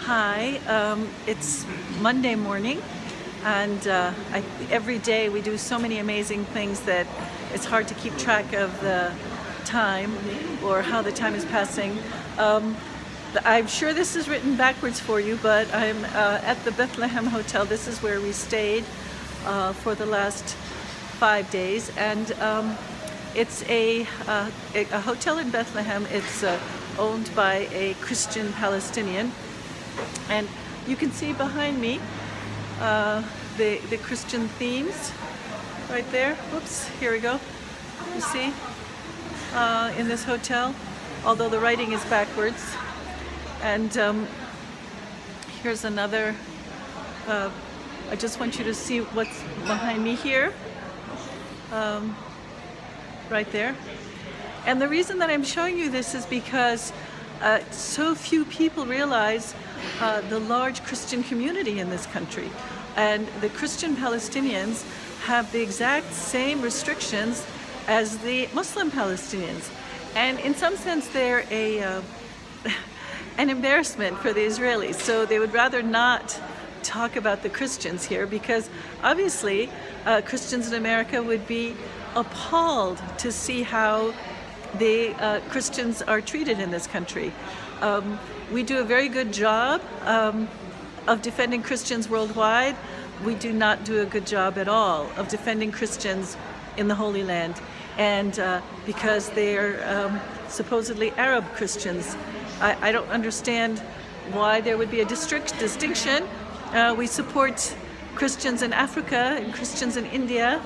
Hi, it's Monday morning, and every day we do so many amazing things that it's hard to keep track of the time or how the time is passing. I'm sure this is written backwards for you, but I'm at the Bethlehem Hotel. This is where we stayed for the last 5 days, and it's a hotel in Bethlehem. It's owned by a Christian Palestinian. And you can see behind me the Christian themes right there. Whoops, here we go. You see in this hotel, although the writing is backwards. And here's another. I just want you to see what's behind me here, right there. And the reason that I'm showing you this is because so few people realize the large Christian community in this country. And the Christian Palestinians have the exact same restrictions as the Muslim Palestinians. And in some sense, they're an embarrassment for the Israelis. So they would rather not talk about the Christians here, because obviously Christians in America would be appalled to see how the Christians are treated in this country. We do a very good job of defending Christians worldwide. We do not do a good job at all of defending Christians in the Holy Land. And because they're supposedly Arab Christians, I don't understand why there would be a distinction. We support Christians in Africa and Christians in India,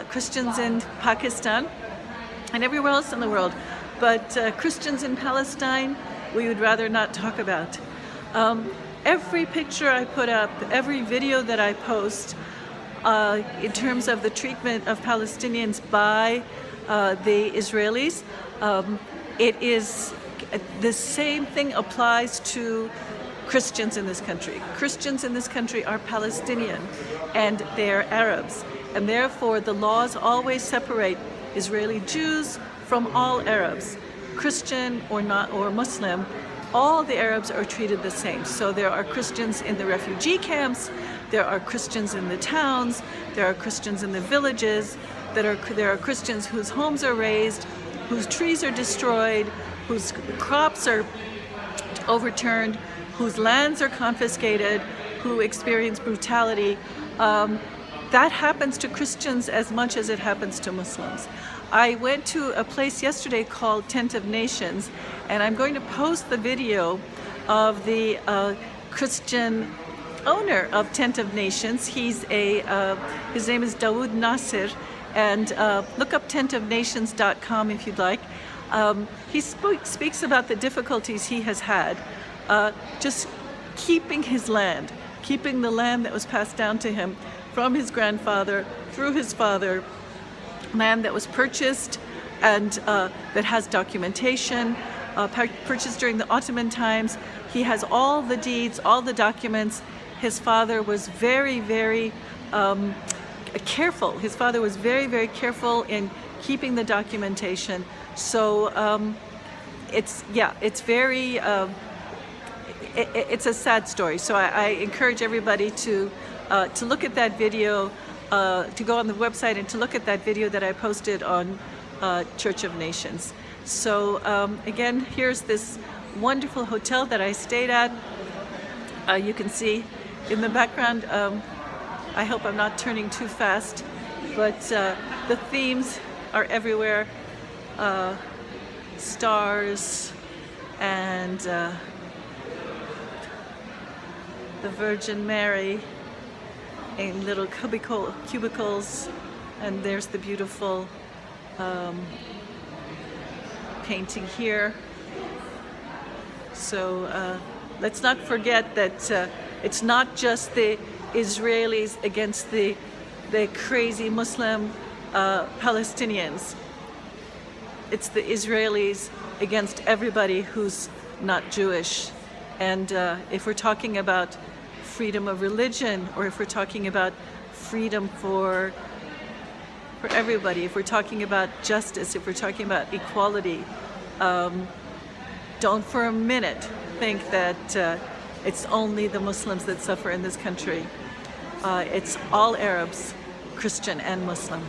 Christians in Pakistan, and everywhere else in the world. But Christians in Palestine, we would rather not talk about. Every picture I put up, every video that I post, in terms of the treatment of Palestinians by the Israelis, it is the same thing applies to Christians in this country. Christians in this country are Palestinian and they're Arabs, and therefore the laws always separate Israeli Jews from all Arabs, Christian or not, or Muslim. All the Arabs are treated the same. So there are Christians in the refugee camps, there are Christians in the towns, there are Christians in the villages, there are Christians whose homes are razed, whose trees are destroyed, whose crops are overturned, whose lands are confiscated, who experience brutality. That happens to Christians as much as it happens to Muslims. I went to a place yesterday called Tent of Nations, and I'm going to post the video of the Christian owner of Tent of Nations. His name is Dawood Nasser, and look up tentofnations.com if you'd like. He speaks about the difficulties he has had just keeping his land, keeping the land that was passed down to him from his grandfather through his father, land that was purchased and that has documentation, purchased during the Ottoman times. He has all the deeds, all the documents. His father was very, very careful. His father was very, very careful in keeping the documentation. So it's very, it's a sad story. So I encourage everybody to look at that video, to go on the website and to look at that video that I posted on Church of Nations. So again, here's this wonderful hotel that I stayed at. You can see in the background, I hope I'm not turning too fast, but the themes are everywhere. Stars and the Virgin Mary in little cubicles, and there's the beautiful painting here. So let's not forget that it's not just the Israelis against the crazy Muslim Palestinians. It's the Israelis against everybody who's not Jewish. And if we're talking about freedom of religion, or if we're talking about freedom for everybody, if we're talking about justice, if we're talking about equality, don't for a minute think that It's only the Muslims that suffer in this country. It's all Arabs, Christian and Muslim.